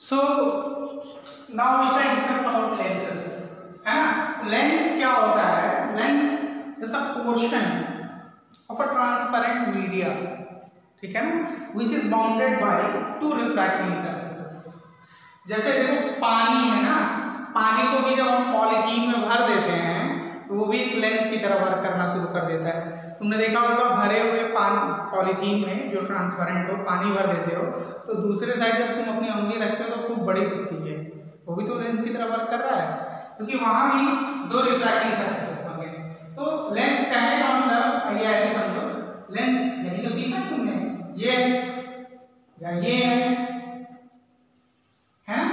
So now we shall discuss about lenses, है ना। Lens क्या होता है? Lens is a portion of a transparent media, ठीक है ना, which is bounded by two refracting surfaces. जैसे देखो पानी है ना, पानी को भी जब हम पॉलीथीन में भर देते हैं तो वो भी एक लेंस की तरह वर्क करना शुरू कर देता है। तुमने देखा होगा भरे हुए पानी पॉलीथीन में जो ट्रांसपेरेंट हो, पानी भर देते हो तो दूसरे साइड जब तुम अपनी उंगली रखते हो तो खूब बड़ी दिखती है, वो भी तो लेंस की तरह वर्क कर रहा है, क्योंकि वहां भी दो रिफ्रैक्टिंग सरफेसेस होंगे। तो लेंस कहने का मतलब ये ऐसे समझो, लेंस यही तो सीखा तुमने, ये या ये है ना,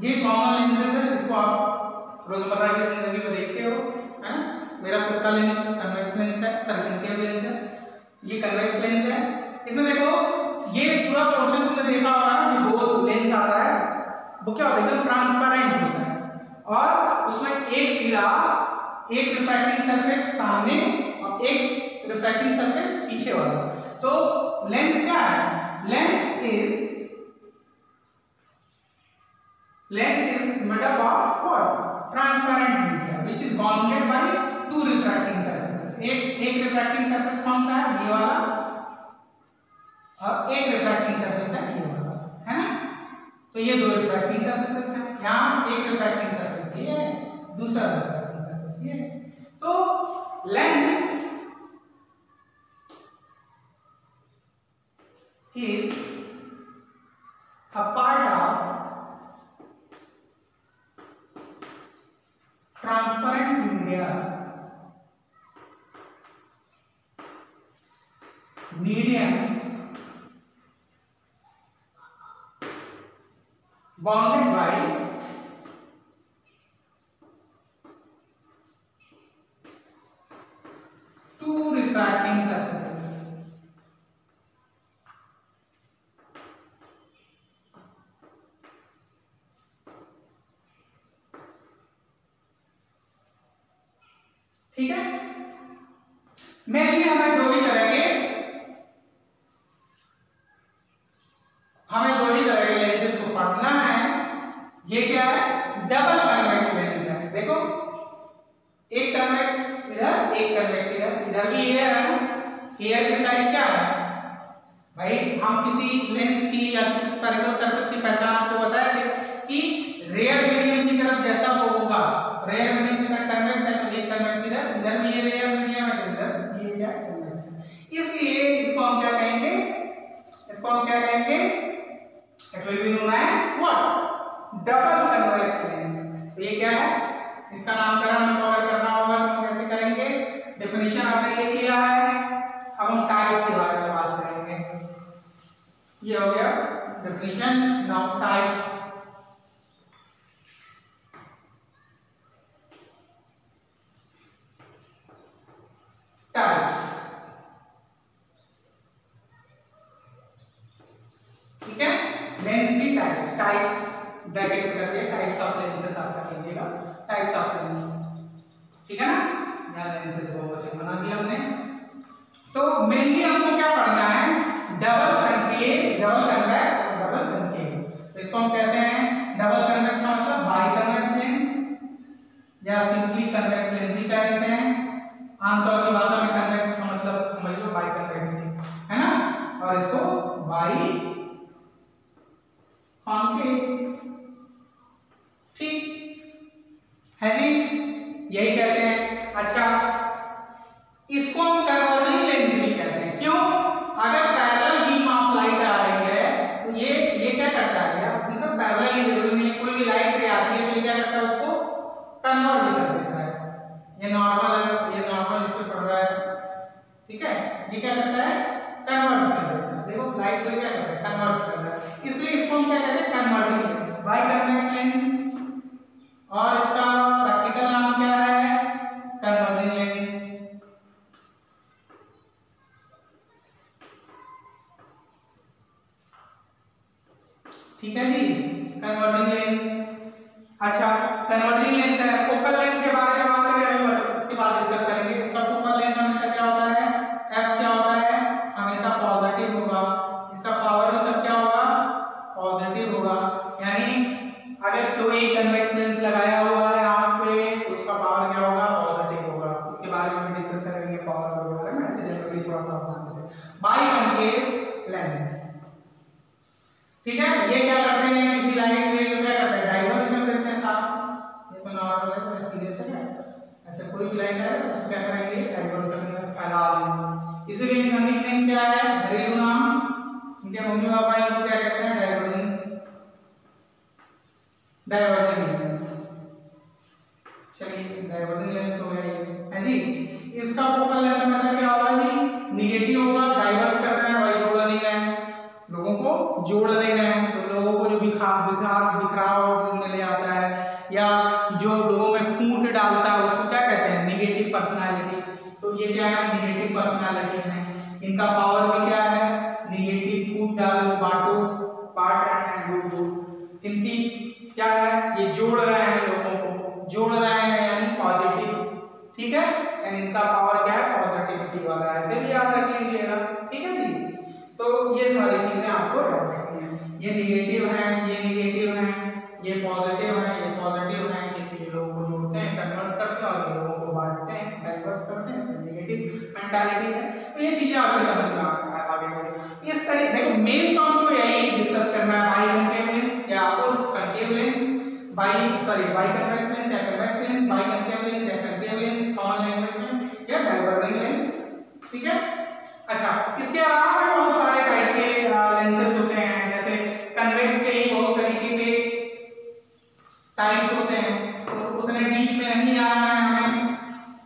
ये कॉमन लेंसेज है, इसको आप रोजमर्रा की जिंदगी में देखते हो, है ना। मेरा खुद का लेंस कन्वेक्स लेंस है, सर्कमफेरेंट लेंस है, ये कन्वेक्स लेंस है। इसमें देखो ये पूरा पोर्शन तुमने देखा होगा कि दो लेंस आता है, वो क्या होता है, एकदम ट्रांसपेरेंट होता है और उसमें एक सिरा, एक रिफ्रैक्टिंग सरफेस सामने और एक रिफ्रैक्टिंग सरफेस पीछे वाला। तो लेंस क्या है? Lens is made up of what? Transparent media, which is bounded by two refracting surfaces. एक refracting surface कौन सा है? ये वाला, और एक refracting surface है ये वाला, है ना। तो ये दो refracting surfaces हैं, यहाँ एक refracting surface ये है, दूसरा refracting surface ये है। तो lens is a part of transparent media bounded by two refracting surfaces. ठीक है, मेनली हमें दो ही तरह के लेंसेज को पढ़ना है। ये क्या है? डबल कन्वेक्स लेंस है। देखो एक कन्वेक्स इधर, एक कन्वेक्स इधर, इधर भी एयर है ना, एयर के साइड क्या है भाई, हम किसी लेंस की या किसी स्फेरिकल सरफेस की पहचान आपको बताया थे कि रेयर मीडियम की तरफ जैसा वो होगा, रेयर मीडियम की तरफ कन्वेक्स है तो एक कन्वेक्स इधर, इधर भी ये रेयर मीडियम है तो इधर ये क्या कन्वेक्स है। इसलिए इसको हम क्या कहेंगे? इसको हम क्या कहेंगे? It will be known as what? Double convex lens. तो ये क्या है? इसका नामकरण हमको अगर करना होगा तो हम कैसे करेंगे? डेफिनेशन आपने लिख लिया है, अब हम टाइप्स के बारे में बात करेंगे। ये हो गया डेफिनेशन। Now types. टाइप्स, ठीक है, लेंस की टाइप्स, टाइप्स ब्रैकेट में करके टाइप्स ऑफ लेंसेस आप कर लीजिएगा, टाइप्स ऑफ लेंस, ठीक है ना। यहां लेंसेस को क्वेश्चन बना दिया हमने। तो मेनली हमको क्या पढ़ना है? डबल कनकेव, डबल कन्वेक्स और डबल कनकेव। तो इसको हम कहते हैं डबल कन्वेक्स का मतलब बाई कन्वेक्स लेंस या सिंपली कन्वेक्स लेंस ही कह देते हैं। आमतौर की भाषा में कन्वेक्स का मतलब समझ लो बाई कन्वेक्स है ना, और इसको बाई कॉन्केव, ठीक है जी, यही कहते हैं। अच्छा, इसको हम कन्वर्जिंग लेंस भी कहते हैं। क्यों? अगर पैरेलल बीम ऑफ लाइट आ रही है तो ये क्या करता है यार, मतलब पैरेलल ही जरूरी नहीं, कोई भी लाइट रे आती है तो क्या करता है, उसको कन्वर्ज कर देता है। ये नॉर्मल इस पे पड़ रहा है, ठीक है, ये क्या करता है? कन्वर्ज कर देता है। देखो लाइट को क्या करता है? कन्वर्ज कर रहा है, इसलिए इसको हम क्या कहते हैं? Converging lens, biconvex lens, और इसका प्रैक्टिकल नाम क्या है? Converging lens. ठीक है जी, कन्वर्जिंग लेंस। अच्छा, कन्वर्जिंग लेंस है। फोकल लेंथ के बारे में बात करें, इसके बाद डिस्कस करेंगे। इसका फोकल लेंथ हमेशा क्या होता है? एफ क्या होता है? हमेशा पॉजिटिव होगा। इसका पावर मतलब क्या होगा? पॉजिटिव होगा, यानी लेंस। ठीक है, ये क्या करते हैं, किसी लाइट रे को क्या करते हैं, डाइवर्ज कर देते हैं साथ। ये तो नॉर्मल है, तो सीरियस है, ऐसे कोई भी लाइट है उसको क्या करेंगे, डाइवर्ज कर देंगे, फैला देंगे। इसीलिए इनका निकनेम क्या है, घरेलू नाम, इनके मम्मी पापा इनको क्या कहते हैं, डाइवर्जिंग लेंस। चलिए डाइवर्जिंग लेंस हो गया ये है जी। इसका फोकल लेंथ हमेशा क्या होगा जी, निगेटिव होगा, डाइवर्ज कर रहे हैं भाई, जोड़ नहीं रहे हैं, लोगों को जोड़ नहीं रहे हैं, तो लोगों को जो बिखराव में ले आता है या जो लोगों में फूट डालता है उसको क्या कहते हैं, निगेटिव पर्सनालिटी। तो ये क्या है, निगेटिव पर्सनालिटी है। इनका पावर भी क्या है, निगेटिव, फूट डालो, बांटो, बांट रहे हैं लोगों को। इनकी क्या है, ये जोड़ रहे हैं लोगों को, जोड़ रहे हैं यानी पॉजिटिव। ठीक है, एंड इनका पावर क्या है, पॉजिटिविटी वाला है, ऐसे भी याद रख लीजिएगा। ठीक है जी, तो ये सारी चीजें आपको याद रखनी है। ये निगेटिव है, ये निगेटिव है, ये पॉजिटिव है, ये पॉजिटिव है, ये लोगों को जोड़ते हैं, कन्वर्ट करते हैं, और ये लोगों को बांटते हैं, डाइवर्स करते हैं, इसमें निगेटिव मेंटालिटी है। तो ये चीजें आपके समझ में आगे बढ़ी। इस तरीके देखो, मेन तो हमको यही डिस्कस करना है, बाई कनकेव लेंस या concave lens, biconvex lens या convex lens, biconcave lens या कनकेव लेंस, कॉमन लैंग्वेज में, या डाइवर्जिंग लेंस। ठीक है, अच्छा, इसके अलावा भी बहुत सारे टाइप के लेंसेज होते हैं, जैसे कन्वेक्स के ही बहुत तरीके के टाइप्स होते हैं, तो उतने डीप में नहीं आना है हमें,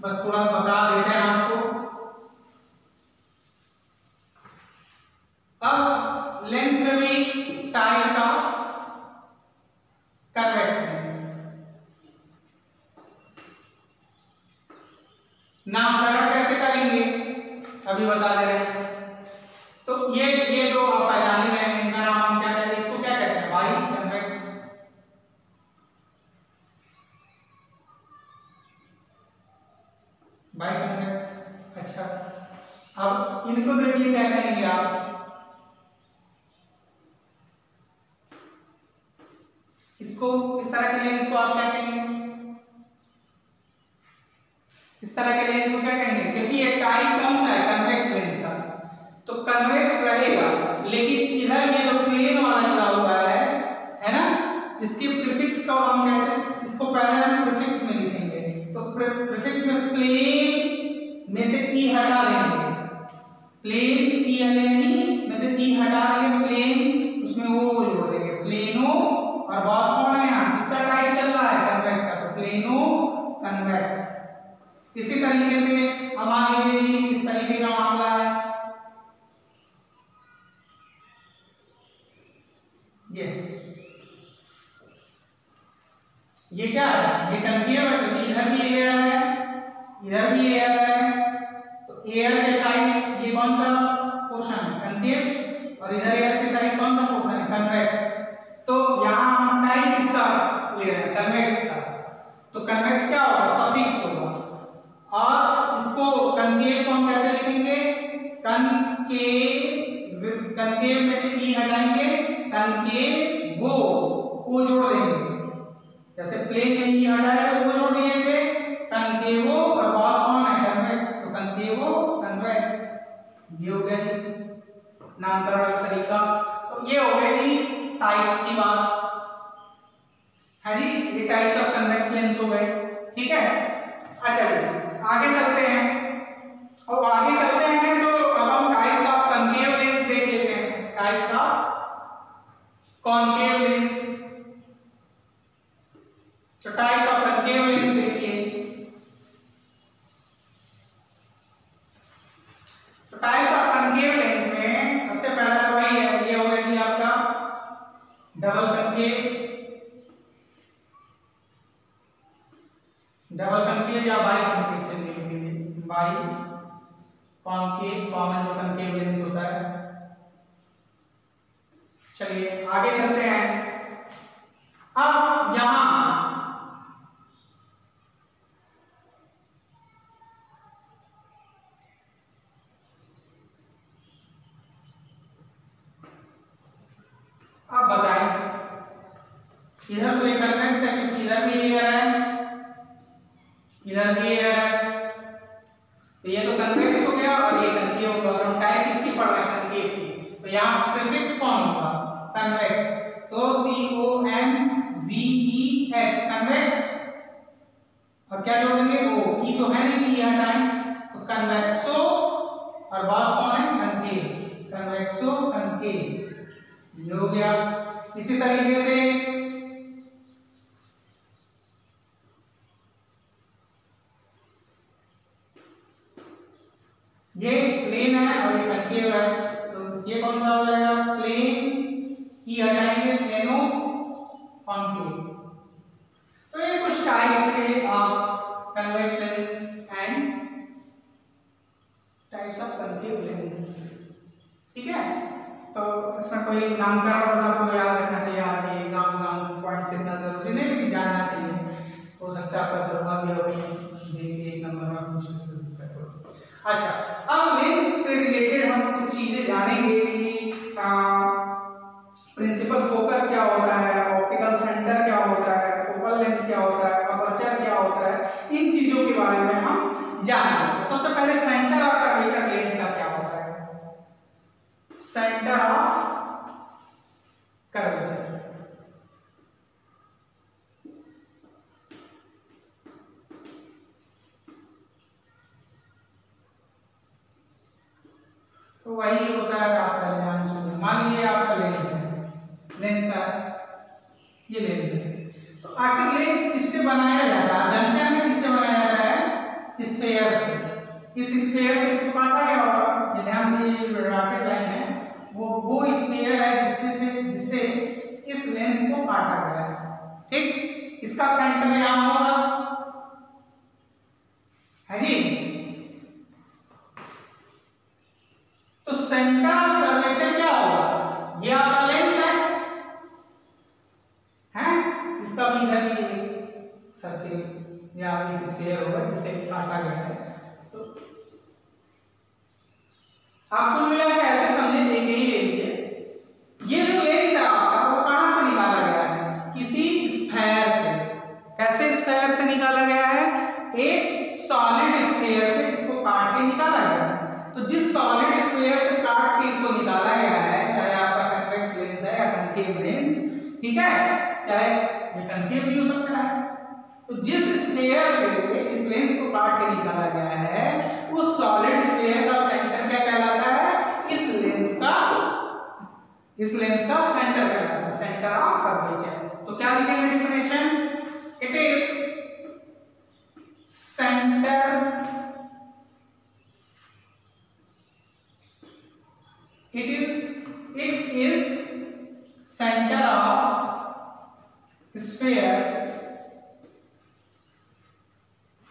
बस थोड़ा बता देते हैं आपको। अब लेंस में भी टाइप्स ऑफ कन्वेक्स लेंस, नामकरण कैसे करेंगे अभी बता दे रहे हैं। तो ये जो आप पहचान रहे हैं, इनका नाम हम क्या कहते हैं, इसको क्या कहते हैं, बाई कन्वेक्स, बाई कन्वेक्स। अच्छा, अब इनको देखिए क्या कहेंगे आप, इसको इस तरह के लेंस को आप क्या कहेंगे, इस तरह के लेंस को क्या कहेंगे, क्योंकि ये टाइप कौन सा है, कन्वेक्स लेंस का, तो कन्वेक्स रहेगा, लेकिन इधर ये जो प्लेन वाला लगा हुआ है ना, इसके प्रीफिक्स का हम कैसे, इसको पहले हम प्रीफिक्स में लिखेंगे, तो प्रीफिक्स में प्लेन में से ई हटा देंगे, प्लेन ई एल में से ई हटा देंगे, प्लेन उसमें वो जोड़ देंगे, प्लेनो, और बॉस कौन है यहाँ, किसका टाइप चल रहा है, कन्वेक्स का, तो प्लेनो कन्वेक्स। इसी तरीके से अब मान लीजिए इस तरीके का मामला है, ये क्या है, ये कनकेव है, क्योंकि इधर भी एयर है, इधर भी एयर है, तो एयर के साइड ये कौन सा पोर्शन है, कनकेव, और इधर एयर के साइड कौन सा पोर्शन है, कन्वेक्स। तो यहाँ हम टाइप किसका ले रहे हैं, कन्वेक्स का, तो कन्वेक्स क्या होगा, सफिक्स होगा, और इसको कनकेव को हम कैसे लिखेंगे, कनकेव में से ई हटाएंगे, कनकेव वो जोड़ देंगे, जैसे प्लेन में ई हटाया वो जोड़ दिए थे, कनकेवो, और बॉस कौन है, कन्वेक्स, तो कनकेवो कन्वेक्स, ये हो गया जी नामकरण का तरीका। तो ये हो गया जी टाइप्स की बात है जी, ये टाइप्स ऑफ कन्वेक्स लेंस हो गए। ठीक है, अच्छा जी आगे चलते हैं, और आगे चलते हैं तो अब हम टाइप्स ऑफ कनकेव लेंस देख लेते हैं, टाइप्स ऑफ कॉनकेव लेंस। तो टाइप्स ऑफ कनकेव लेंस देखिए, तो टाइप्स ऑफ कनकेव लेंस में सबसे पहला तो वही है, ये हो गया जी आपका डबल कनकेव, डबल कनकेव या बाई कनकेव, चलिए बाई कॉनकेव, कॉमन जो कनकेव लेंस होता है। चलिए आगे चलते हैं, अब यहां अब बताएं, इधर तो एक कन्वेक्स है, क्योंकि इधर भी एयर है, इधर भी एयर है, तो ये तो कन्वेक्स हो गया और ये कनकेव हो गया, और हम टाइप किसकी पढ़ रहे हैं, कनकेव की, तो यहाँ प्रीफिक्स कौन होगा? कन्वेक्स। तो CONVEX कन्वेक्स, और क्या जोड़ेंगे? ओ, ई तो है नहीं, ई हटाएं तो कन्वेक्सो, और बॉस कौन है? कनकेव, कन्वेक्सो कनकेव, ये हो गया। इसी तरीके से ये प्लेन है और ये कनकेव है, तो ये कौन सा हो जाएगा? प्लेन, ई हटाएंगे, प्लेनो कॉन्केव। तो ये कुछ टाइप्स थे of convex lens and types of concave lens. ठीक है, तो इसमें कोई नाम करा बस आपको याद रखना चाहिए। आपके एग्जाम पॉइंट से इतना जरूरी नहीं लेकिन जानना चाहिए। हो सकता है आपका तजुर्बा भी हो, एक नंबर में पूछ सकते। अच्छा, अब लेंस से रिलेटेड हम कुछ चीजें जानेंगे कि प्रिंसिपल फोकस क्या होता है, ऑप्टिकल सेंटर क्या होता है, फोकल लेंथ क्या होता है, अपर्चर क्या होता है, इन चीजों के बारे में हम जानेंगे। तो सबसे पहले सेंटर ऑफ कर्वेचर लेंस का क्या होता है? सेंटर ऑफ कर्वेचर, तो वही होता है आपका ध्यान चाहिए। मान लीजिए आपका लेंस है, लेंस का ये लेंस है, तो आखिर लेंस किससे बनाया जाता है? डंकन में किससे बनाया जाता है? स्फीयर से। इस स्फीयर से इसको काटा गया होगा, ये ध्यान चाहिए, रॉकेट लाइन है, वो स्फीयर है जिससे इस लेंस को काटा गया है। ठीक, इसका सेंटर यहां होगा, है जी। तो सेंटर ऑफ कर्वेचर क्या होगा? ये आपका लेंस है, इसका भी इधर भी एक सर्किल या एक स्फीयर होगा जिससे काटा गया है। तो आपको मिला है, ऐसे समझे, यही ले लीजिए। ये जो लेंस है आपका, वो कहां से निकाला गया है? किसी स्फीयर से। कैसे स्फीयर से निकाला गया है? एक सॉलिड स्फीयर से इसको काट के निकाला गया है। तो जिस सॉलिड स्फीयर से काट के इसको निकाला गया है, चाहे आपका कन्वेक्स लेंस है या कनकेव लेंस, ठीक है, चाहे ये कनकेव भी हो सकता है, तो जिस स्फीयर से इस लेंस को काट के निकाला गया है, उस सॉलिड स्फीयर का सेंटर क्या कहलाता है? इस लेंस का सेंटर कहलाता है, सेंटर ऑफ कर्वेचर। तो क्या लिखेंगे definition? It is centre center of sphere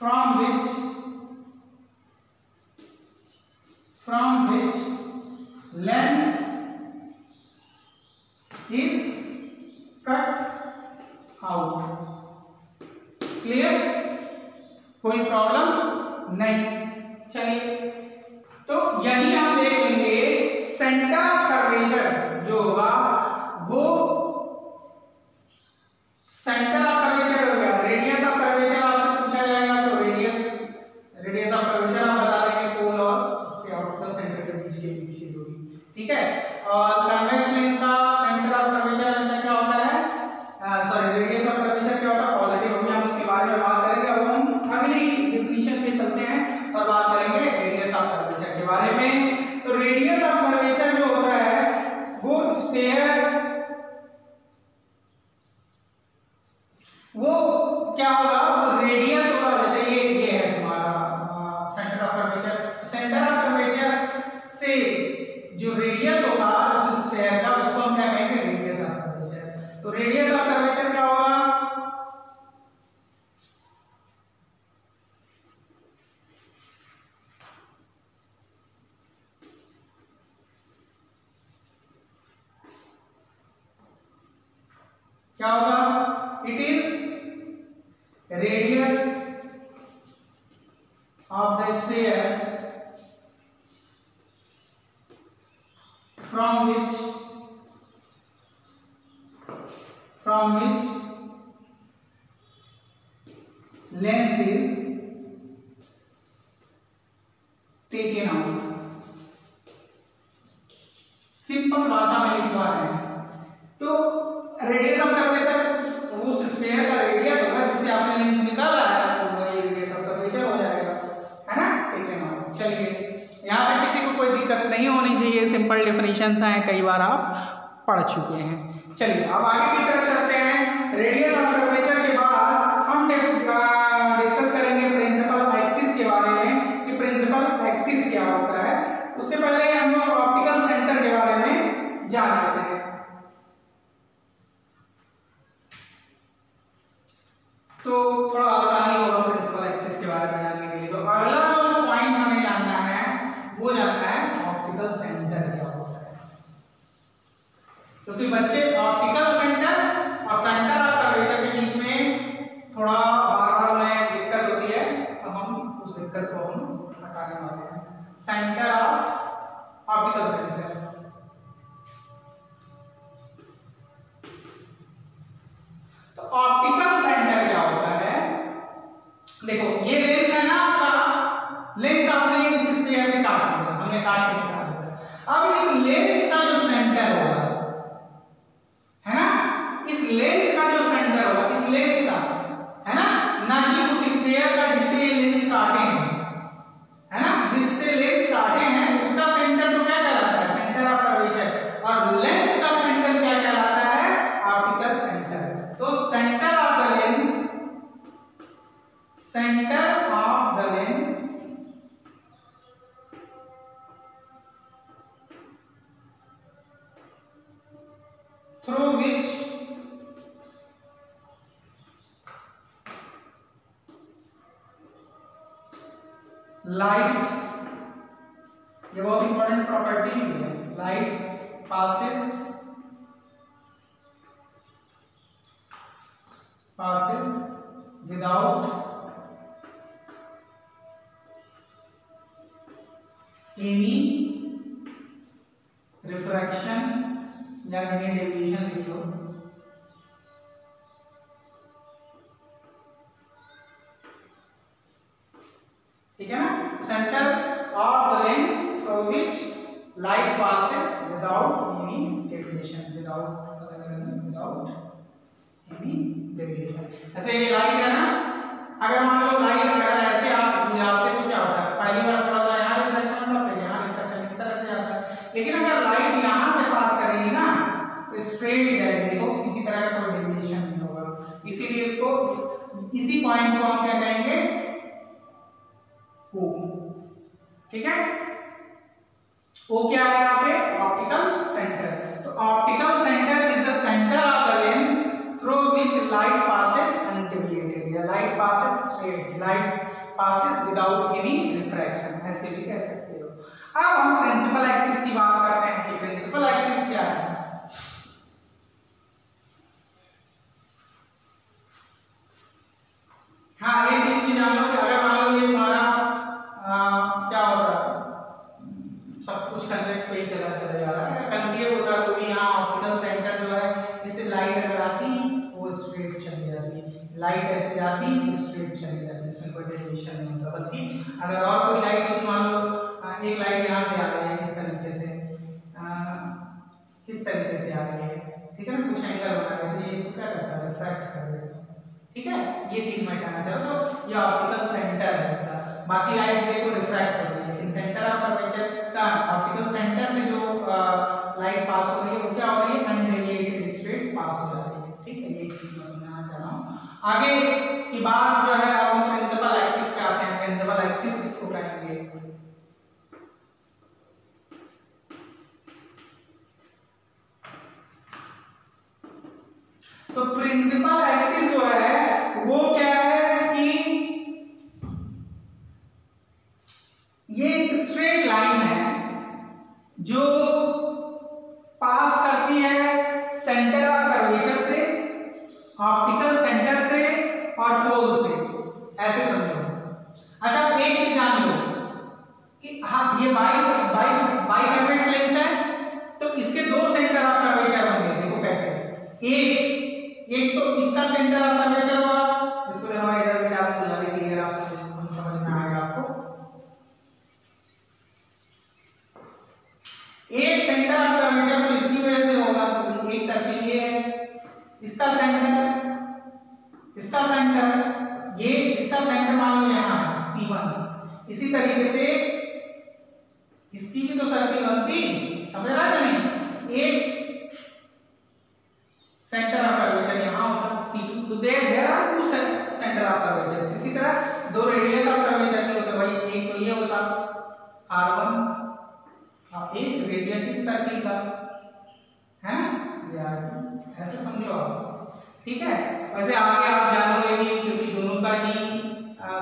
from which lens is cut out. Clear? कोई प्रॉब्लम नहीं। चलिए, तो यही हम देख लेंगे सेंटर ऑफ कर्वेचर जो होगा वो सेंटर ऑफ कर्वेचर हो गया। रेडियस ऑफ कर्वेचर आपसे पूछा जाएगा, तो रेडियस ऑफ कर्वेचर आप बता देंगे, पोल और इसके ऑप्टिकल सेंटर के बीच की दूरी। ठीक है, और कन्वेक्स लेंस का सेंटर ऑफ कर्वेचर हमेशा क्या होता है? रेडियस ऑफ कर्वेचर क्या होता है? पॉजिटिव होगा, हम उसके बारे में बात करेंगे। अब हम अगली डेफिनेशन पे चलते हैं और बात करेंगे रेडियस ऑफ कर्वेचर के बारे में। तो रेडियस ऑफ कर्वेचर जो होता है वो स्फीयर, वो क्या होगा? वो रेडियस होगा। जैसे ये है तुम्हारा centre of curvature, centre of curvature से जो रेडियस होगा उस स्फीयर का, उसको हम क्या कहेंगे? Radius of curvature. तो रेडियस ऑफ कर्वेचर क्या होगा? क्या होगा? It is radius of the sphere from which lens is taken out. Simple भाषा में लिखवा रहे हैं। तो रेडियस ऑफ कर्वेचर उस स्फीयर का रेडियस होगा जिससे आपने लेंस निकाला है, तो वही रेडियस ऑफ कर्वेचर हो जाएगा, है ना। ठीक है ना, चलिए यहाँ तक किसी को कोई दिक्कत नहीं होनी चाहिए, सिंपल डेफिनेशंस हैं, कई बार आप पढ़ चुके हैं। चलिए अब आगे की तरफ चलते हैं। रेडियस ऑफ कर्वेचर के बाद हम डिस्कस करेंगे प्रिंसिपल एक्सिस के बारे में कि प्रिंसिपल एक्सिस क्या होता है। उससे पहले हम लोग ऑप्टिकल सेंटर के बारे में जान लेते हैं। तो थोड़ा आसानी होगा प्रिंसिपल एक्सिस के बारे में जानने के लिए। तो अगला जो पॉइंट हमें जानना है वो जानना है ऑप्टिकल सेंटर क्या होता है। क्योंकि बच्चे ऑप्टिकल सेंटर और सेंटर ऑफ कर्वेचर के बीच में थोड़ा बार-बार उन्हें दिक्कत होती है, तो हम उस दिक्कत को हम हटाने वाले हैं। सेंटर ऑफ ऑप्टिकल सेंटर, तो ऑप्टिकल सेंटर क्या होता है? देखो ये लेंस है ना आपका, लेंस आपने इस स्फीयर से काट दिया, हमने काट के निकाल दिया। अब इस लेंस का जो सेंटर होगा, है ना, इस लेंस का जो सेंटर होगा, इस लेंस का, है ना कि उस स्फीयर का जिससे ये लेंस काटे हैं, है ना, जिससे लेंस काटे हैं उसका सेंटर तो क्या कहलाता है? Centre of curvature. और लेंस का सेंटर क्या कहलाता है? Optical centre. तो centre of the lens, centre of the lens through which light, ये बहुत इंपॉर्टेंट प्रॉपर्टी है, light passes without any refraction या any deviation लिख लो, ठीक है ना। Centre of the lens through which light passes without any deviation, without any deviation। ऐसे ये लाइट है ना, अगर मान लो लाइट अगर ऐसे आप बुझाते तो क्या होता है? पहली बार थोड़ा सा यहाँ रिफ्लेक्शन होता है, फिर यहाँ रिफ्लेक्शन, इस तरह से जाता है। लेकिन अगर लाइट यहाँ से पास करेगी ना तो स्ट्रेट जाएगी, देखो किसी तरह का कोई डेविएशन नहीं होगा। इसीलिए इसको, इसी पॉइंट को हम क्या कहेंगे? O, ठीक है। O क्या है यहाँ पे? Optical centre. तो optical centre is the centre of the lens through which light passes undeviated, या light passes straight, light passes without any refraction, ऐसे भी कह सकते हो। अब हम प्रिंसिपल एक्सिस की बात करते हैं कि प्रिंसिपल एक्सिस क्या है। हाँ, ये चीज भी जान लो कि अगर मान लो ये तुम्हारा क्या होता है, सब कुछ कन्वेक्स पे ही चला जा रहा है, कन्वेव होता तो भी यहाँ ऑप्टिकल सेंटर जो है, इससे लाइट अगर आती वो स्ट्रेट चली जाती, लाइट ऐसे जाती स्ट्रेट चली जाती, इसमें कोई डेविएशन नहीं होता। बल्कि अगर और कोई लाइट होती, मान लो एक लाइट यहाँ से आ रही है इस तरीके से, इस तरीके से आ रही है, ठीक है ना, कुछ एंगल बना रहे तो ये इसको क्या करता है? रिफ्रैक्ट कर देता है, ठीक है। ये चीज मैं कहना चाह रहा हूँ। तो ये ऑप्टिकल सेंटर है इसका, बाकी लाइट्स देखो रिफ्रैक्ट हो रही है, लेकिन सेंटर ऑफ कर्वेचर का ऑप्टिकल सेंटर से जो लाइट पास हो रही है वो क्या हो रही है? अनडेविएटेड स्ट्रेट पास हो जा रही है, ठीक है। ये चीज मैं समझाना चाह रहा हूँ। आगे की बात जो है अब हम प्रिंसिपल एक्सिस पे आते हैं। प्रिंसिपल एक्सिस इसको कहेंगे। तो प्रिंसिपल एक्सिस जो है वो क्या है कि ये एक स्ट्रेट लाइन है जो पास करती है सेंटर ऑफ कर्वेचर से, ऑप्टिकल सेंटर से और पोल से, ऐसे समझो। अच्छा एक चीज जान लो कि हाँ ये बाई कन्वेक्स लेंस है तो इसके दो सेंटर ऑफ कर्वेचर होंगे। देखो कैसे, एक तो इसका सेंटर ऑफ कर्वेचर होगा, इसको हम इधर भी डाल दूंगा, क्लियर आप समझ में आएगा आपको। एक सेंटर ऑफ इसका सेंटर, ये इसका सेंटर मान लो यहाँ है C1। इसी तरीके से इसकी भी तो सर्किल बनती, समझ रहा है नहीं? एक सेंटर ऑफ कर्वेचर यहाँ होता C2, तो there are two centre of curvature. इसी तरह दो रेडियस ऑफ कर्वेचर के होते भाई, एक तो ये होता R1 और एक रेडियस इस सर्किल का है ना यार, ऐसे समझो आप, ठीक है। वैसे आगे आप जानोगे कि क्योंकि दोनों का ही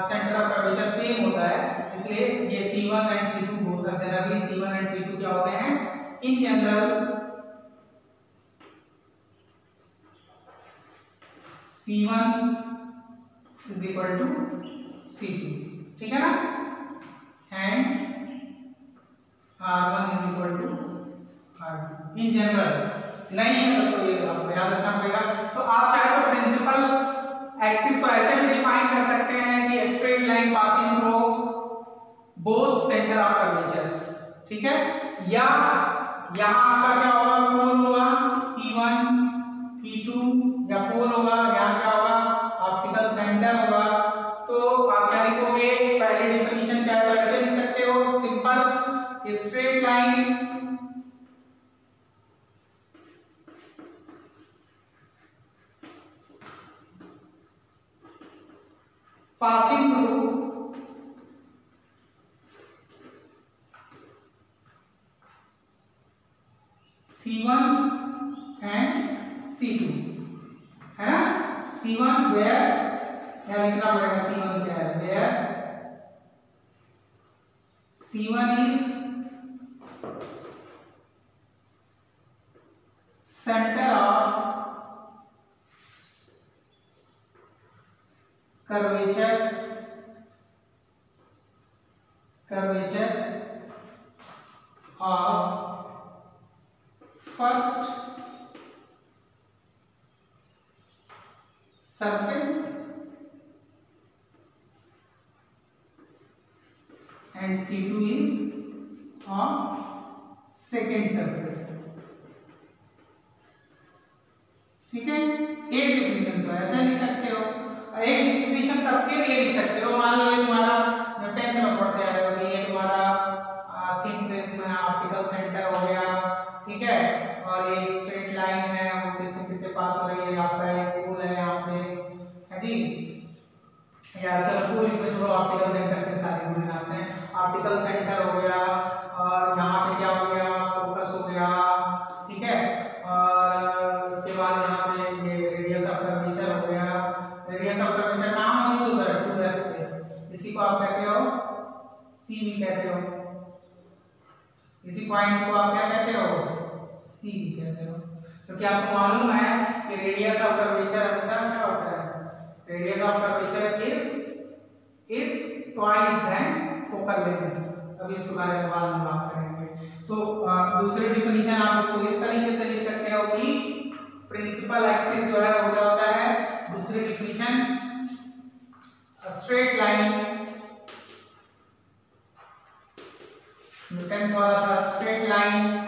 सेंटर ऑफ कर्वेचर सेम होता है, इसलिए ये C1 and C2 both are generally C1 and C2 क्या होते हैं in general, C1 is equal to C2, ठीक है ना, and R1 is equal to R2 in general. नहीं है तो ये आपको याद रखना पड़ेगा। तो आप चाहे तो प्रिंसिपल एक्सिस को ऐसे भी डिफाइन कर सकते हैं कि straight line passing through both centre of curvatures, ठीक है। या यहाँ आपका क्या होगा, पोल होगा P1 P2 या पोल होगा, यहाँ क्या होगा ऑप्टिकल सेंटर होगा। तो आप क्या लिखोगे, पहली डेफिनेशन चाहे तो ऐसे लिख सकते हो simple, straight line passing through C1 and C2, है ना। C1 where क्या लिखना पड़ेगा, C1 क्या है, where C1 is center of curvature of first surface and C2 is of second surface, ठीक है। एक डिफिनेशन तो ऐसा लिख सकते हो, एक डिफिनेशन तब के लिए लिख सकते हो, मान लो ये तुम्हारा 10th में पढ़ते आए हो, ये तुम्हारा थिन प्रेस में ऑप्टिकल सेंटर हो गया, ठीक है। और ये स्ट्रेट लाइन है वो किससे पास हो रही है, आपका एक पोल है यहाँ पे, है जी। या चलो पोल इसमें छोड़ो, ऑप्टिकल सेंटर से सारी दूरी नापते हैं। ऑप्टिकल सेंटर हो गया और यहाँ पे क्या हो गया, फोकस हो गया, ठीक है। और उसके बाद यहाँ पे ये रेडियस ऑफ कर्वेचर हो गया। रेडियस ऑफ कर्वेचर कहाँ मौजूद होता है, 2 पे, इसी को आप कहते हो C भी कहते हो, इसी पॉइंट को आप क्या कहते हो, C भी कहते हो। क्योंकि आपको मालूम है कि रेडियस ऑफ कर्वेचर हमेशा क्या होता है, radius of curvature is twice than focal length. अभी इसके बारे में बाद में बात करेंगे। तो दूसरी डिफिनेशन आप इसको इस तरीके से लिख सकते हो कि प्रिंसिपल एक्सिस जो है वो क्या होता है, दूसरी डिफिनेशन स्ट्रेट लाइन, न्यूटन का था straight line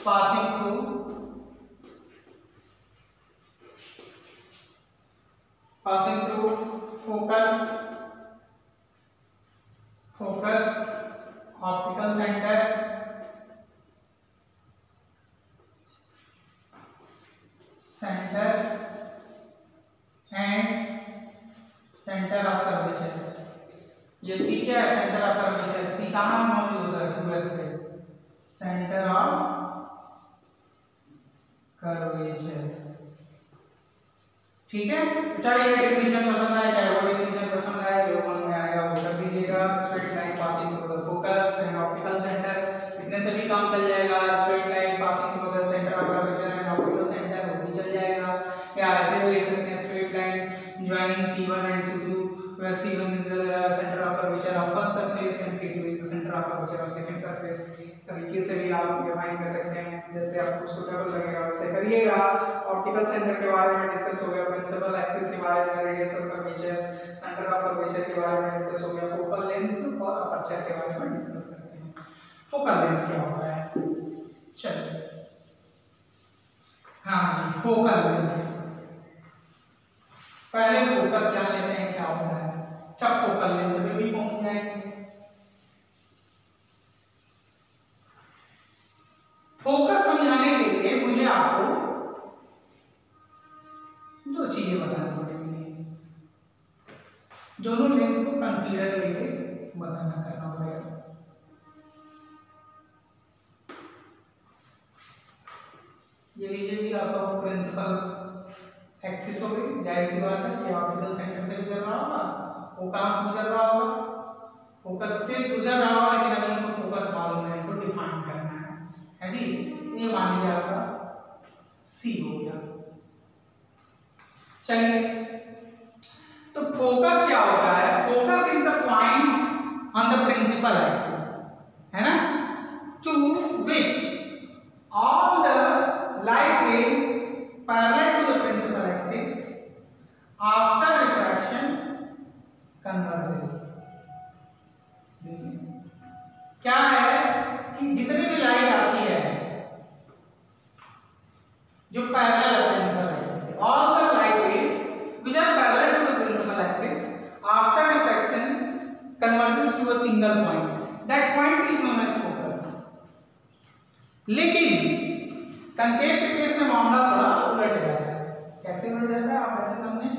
passing through focus optical center and center of curvature। ये C क्या है, सेंटर ऑफ कर्वेचर। C कहाँ मौजूद होता है, 2F पे, सेंटर ऑफ कर्वेचर, ठीक है। चाहे ये डेफिनेशन पसंद आए चाहे वो डेफिनेशन पसंद आए, जो मन में आएगा वो कर दीजिएगा। Straight line passing through the focus and optical centre, इतने से भी काम चल जाएगा। Straight line passing through the centre of curvature and optical centre, वो भी चल जाएगा। या ऐसे भी लिख सकते हैं, straight line joining C1 and C2 where C1 is the center of curvature of first surface and C2 is the center आपका बचेगा सेकंड सरफेस। इस तरीके से भी आप डिफाइन कर सकते हैं, जैसे आपको सूटेबल लगेगा वैसे करिएगा। ऑप्टिकल सेंटर के बारे में डिस्कस हो गया, प्रिंसिपल एक्सिस के बारे में, radius of curvature, centre of curvature के बारे में डिस्कस हो गया, फोकल लेंथ और अपर्चर के बारे में डिस्कस करते हैं। फोकल लेंथ क्या होता है, चलिए हाँ फोकल लेंथ पहले फोकस जान लेते हैं क्या होता है, जब फोकल लेंथ में भी पहुंच जाएंगे। फोकस समझाने के लिए मुझे आपको दो चीजें बतानी पड़ेंगी, दोनों लेंस को कंसीडर करके बताना करना पड़ेगा। ये लीजिए कि आपका प्रिंसिपल एक्सिस हो गई, जाहिर सी बात है कि ऑप्टिकल सेंटर से गुजर रहा होगा, वो कहां से गुजर रहा होगा, फोकस से गुजर रहा होगा, लेकिन अभी हमको फोकस मालूम है, इनको डिफाइन करना है जी। ये मान लीजिए आपका सी हो गया। चलिए तो फोकस क्या होता है, focus is the point on the principal axis, है ना, to which all the light rays parallel to the principal axis after refraction converges। देखिए क्या है कि जितनी भी लाइट आती है जो पैरेलल है प्रिंसिपल एक्सिस के, all the light rays which are parallel to the principal axis after refraction converges to a single point, that point is known as focus। लेकिन कंकेव के केस में मामला थोड़ा उलट जाता है। कैसे उलट जाता है, आप ऐसे समझें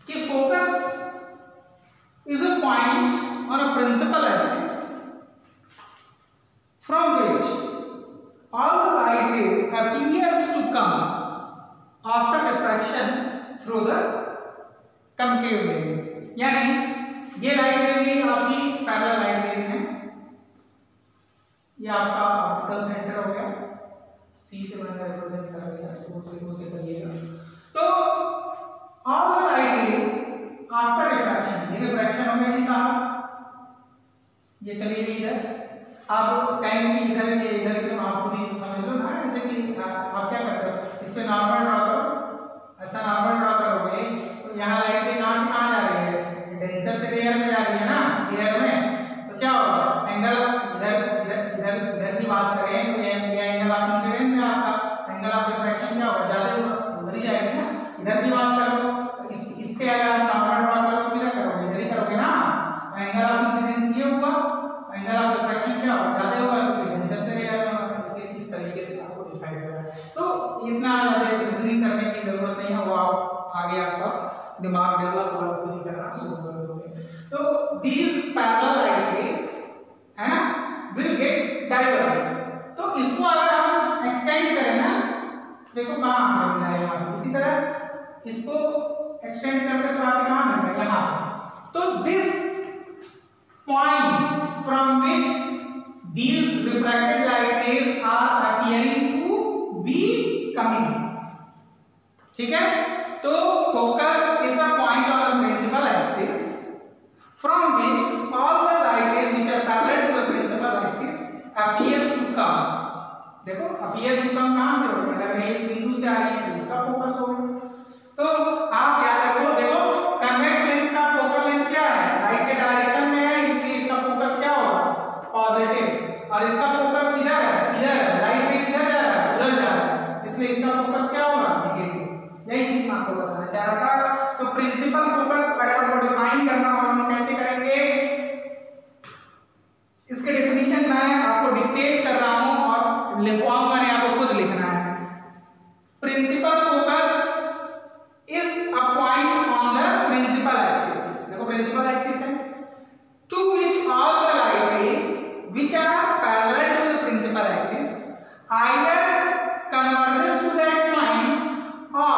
कि focus is a point on a principal axis from which all the light rays appears to come after refraction through the concave lens. यानी ये लाइट रेज आपकी पैरेलल लाइट रेज हैं, ये आपका ऑप्टिकल सेंटर हो गया, सी से बना रिप्रेजेंट कर दिया, ओ से करिएगा। तो all the light raise after refraction, ये रिफ्रैक्शन हो गया जी साहब, ये चलिए जी इधर आप कहेंगे कि इधर ये इधर की आप खुद ही समझ लो ना, जैसे कि आप क्या करते हो, इस पे नॉर्मल ड्रॉ करो, ऐसा नॉर्मल ड्रॉ करोगे तो यहाँ लाइट रे कहां से कहां जा रही है, डेंसर से रेयर में जा रही है ना, एयर में, तो क्या होगा, एंगल इधर की बात करें तो ये एंगल ऑफ इंसिडेंस है आपका, एंगल ऑफ रिफ्रैक्शन क्या होगा, ज्यादा होगा, उधर ही जाएगी ना। इधर की बात करो इस पे अगर आप नॉर्मल ड्रॉ करो तो किधर करोगे, इधर ही करोगे ना, एंगल ऑफ इंसिडेंस ये हुआ, एंगल ऑफ रिफ्रैक्शन क्या होगा, ज्यादा होगा क्योंकि डेंसर से रेयर में, इसे इस तरीके से आपको दिखाई देगा। तो इतना ज्यादा रीजनिंग करने की जरूरत नहीं है, वो आप आगे आपका दिमाग डेवलप होगा तो नहीं करना शुरू कर दोगे। तो दीस पैरेलल लाइट रेज है ना will get diverged, तो इसको अगर हम एक्सटेंड करें ना, देखो कहां आ रहा है यहाँ, इसी तरह इसको एक्सटेंड करते तो आगे कहां मिल रहा है, यहाँ। तो this point from which these refracted light rays are appearing to be coming, ठीक है। तो focus is a point on the principal axis from which all the light rays which are parallel to the principal axis appears to come। देखो appear to come कहां से होगा, अगर इस बिंदु से आ रही है तो इसका फोकस होगा। तो आप याद रखो, देखो कन्वेक्स लेंस का फोकल लेंथ क्या है, लाइट के डायरेक्शन में है, इसलिए इसका फोकस क्या होगा, पॉजिटिव, और इसका फोकस किधर है, इधर, लाइट में किधर जा रहा है, उधर जा रहा है, इसलिए इसका फोकस क्या होगा, नेगेटिव। यही चीज मैं आपको बताना चाह रहा था। तो प्रिंसिपल फोकस अगर आपको डिफाइन करना हो हम कैसे करेंगे, इसके डेफिनेशन मैं आपको डिक्टेट कर रहा हूं और लिखवाऊंगा नहीं, आपको खुद लिखना है। Principal focus is a point on the principal axis, देखो प्रिंसिपल एक्सिस है, to which all the light rays which are parallel to the principal axis either converges to that point और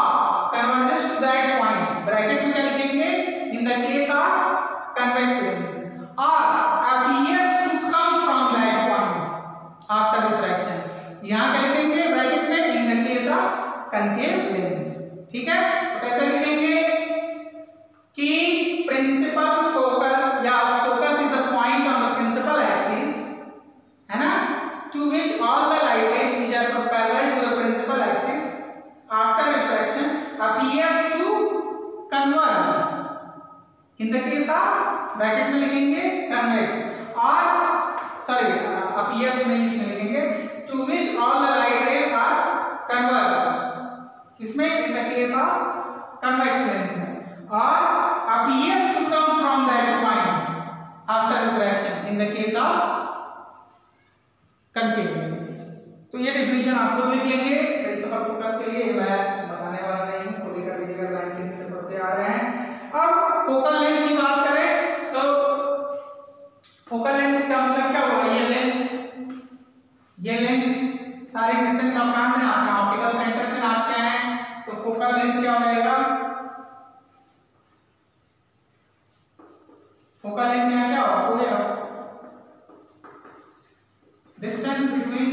converges to that point, bracket में क्या लिखेंगे, in the case of convex lens, or appears to come from that point after refraction, यहां क्या लिखेंगे bracket में, in the case of concave lens, ठीक है। तो कैसे लिखेंगे कि प्रिंसिपल फोकस या focus is a point on in the case of bracket में लिखेंगे कन्वेक्स, और सॉरी अपीयर्स नहीं, इसमें लिखेंगे to which all the light rays are converged, किसमें, in the case of convex lens में, और appears to come from that point after refraction in the case of concave lens. तो ये definition आप लोग लिख लेंगे प्रिंसिपल फोकस के लिए, मैं बताने वाला नहीं हूं, पूरी कर लीजिएगा, 19 से पढ़ते आ रहे हैं। अब फोकल लेंथ की बात करें तो फोकल लेंथ का मतलब क्या होगा, ये लेंथ सारे डिस्टेंस आप कहां से नापते हैं, ऑप्टिकल सेंटर से नापते हैं, तो फोकल लेंथ क्या हो जाएगा, फोकल लेंथ में क्या होगा, distance between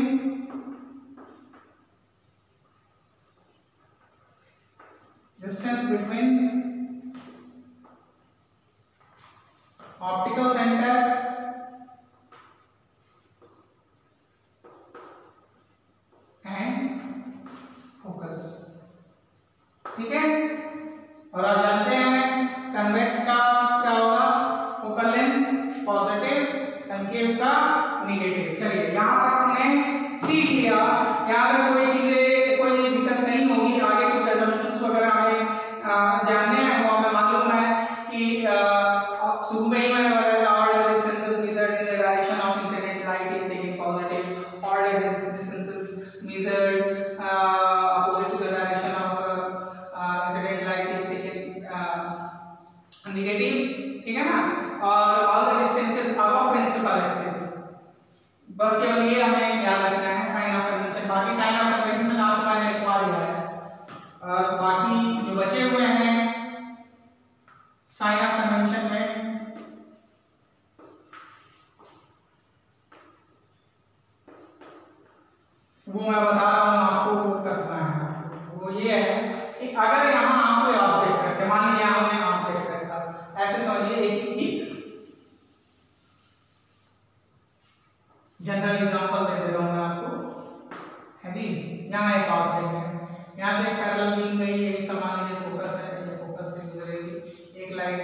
optical centre and focus, ठीक है। और आप जानते हैं कन्वेक्स का क्या होगा, फोकल लेंथ पॉजिटिव, कनकेव का नेगेटिव। चलिए यहां तक हमने सीख लिया, यहाँ तक कोई चीजें कोई दिक्कत नहीं होगी, आगे कुछ assumptions वगैरह हमें जानने हैं, वो हमें मालूम है कि शुरू में ही मैंने बताया था all distances measured in the direction of incident light is taken positive, all distances measured opposite to the direction of incident light is taken negative, ठीक है ना, और all the distances above principal axis, बस केवल ये हमें याद रखना है साइन ऑफ कन्वेंशन, बाकी साइन ऑफ कन्वेंशन आपको मैंने लिखवा दिया है, और बाकी जो बचे हुए हैं साइन ऑफ कन्वेंशन में वो मैं बता रहा हूं आपको, वो करना है, वो ये है कि अगर यहां आप कोई ऑब्जेक्ट रखते, मान लीजिए हमने ऑब्जेक्ट रखा, ऐसे समझिए एक जनरल एग्जांपल दे दे रहा हूं मैं आपको, है जी, यहाँ एक ऑब्जेक्ट है, यहाँ से एक पैरेलल बीम गई है, इसका मान लीजिए फोकस है, ये फोकस से गुजरेगी, एक लाइट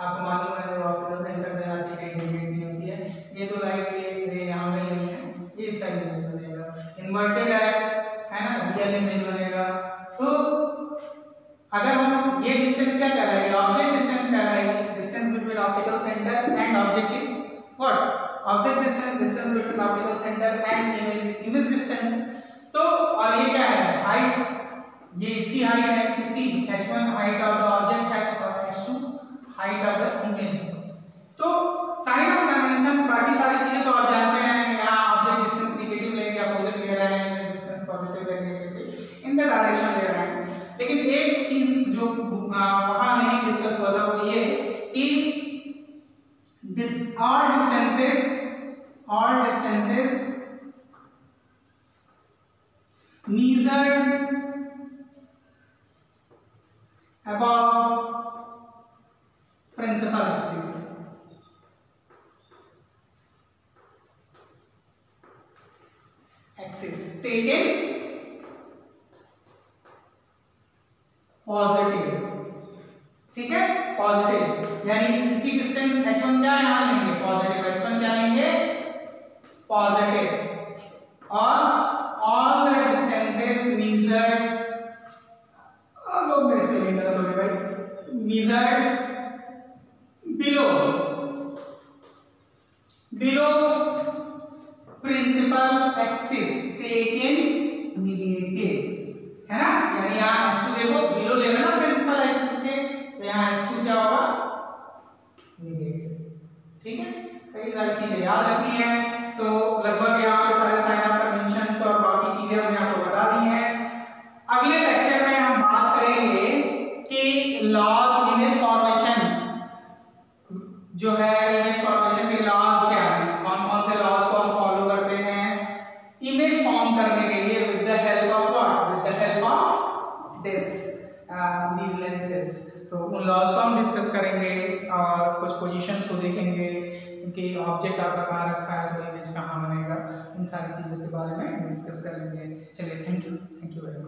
आपको मालूम है जो ऑप्टिकल सेंटर से आती है इंडिकेट होती है, ये दो लाइट ये यहाँ पे नहीं है, ये इस साइड में बनेगा, इन्वर्टेड है ना, रियल इमेज बनेगा। तो अगर हम ये डिस्टेंस क्या कहलाएगी, ऑब्जेक्ट डिस्टेंस कहलाएगी, distance between optical centre and object is what, object distance, distance between optical centre and image distance. तो और ये क्या है, हाइट, ये इसकी हाइट है, किसकी, h1 height of the object है, और h2 height of the image. तो साइन ऑफ कन्वेंशन, बाकी सारी चीजें तो आप जानते हैं, यहाँ ऑब्जेक्ट डिस्टेंस नेगेटिव लेंगे, अपोजिट ले रहे हैं, इमेज डिस्टेंस पॉजिटिव लेंगे, इन द डायरेक्शन ले रहे हैं। लेकिन एक चीज जो वहां नहीं डिस्कस हुआ था वो ये कि all distances measured above principal axis taken positive, ठीक है, पॉजिटिव, यानी इसकी डिस्टेंस h1 क्या है, यहां लेंगे पॉजिटिव, h1 क्या लेंगे पॉजिटिव, और ऑल द डिस्टेंसेस measured, लोग स्पेलिंग गलत हो गई भाई, measured below principal axis taken negative, है ना, यानी यहाँ h2 देखो बिलो ले रहे ना प्रिंसिपल एक्सिस के, तो यहाँ h2 क्या होगा नेगेटिव, ठीक है। कई सारी चीजें याद रखनी है, तो लगभग यहाँ पे सारे साइन ऑफ कन्वेंशंस और बाकी चीजें हमने आपको बता दी हैं। अगले लेक्चर में हम बात करेंगे कि लॉ इमेज फॉर्मेशन जो है, इमेज फॉर्मेशन के लॉज क्या हैं, कौन कौन से लॉज को हम फॉलो करते हैं इमेज फॉर्म करने के लिए, with the help of what, with the help of these lenses। तो उन लॉज को हम डिस्कस करेंगे और कुछ पोजीशंस को देखेंगे कि ऑब्जेक्ट आपका कहाँ रखा है तो इमेज कहाँ बनेगा, इन सारी चीज़ों के बारे में डिस्कस करेंगे। चलिए, थैंक यू वेरी मच।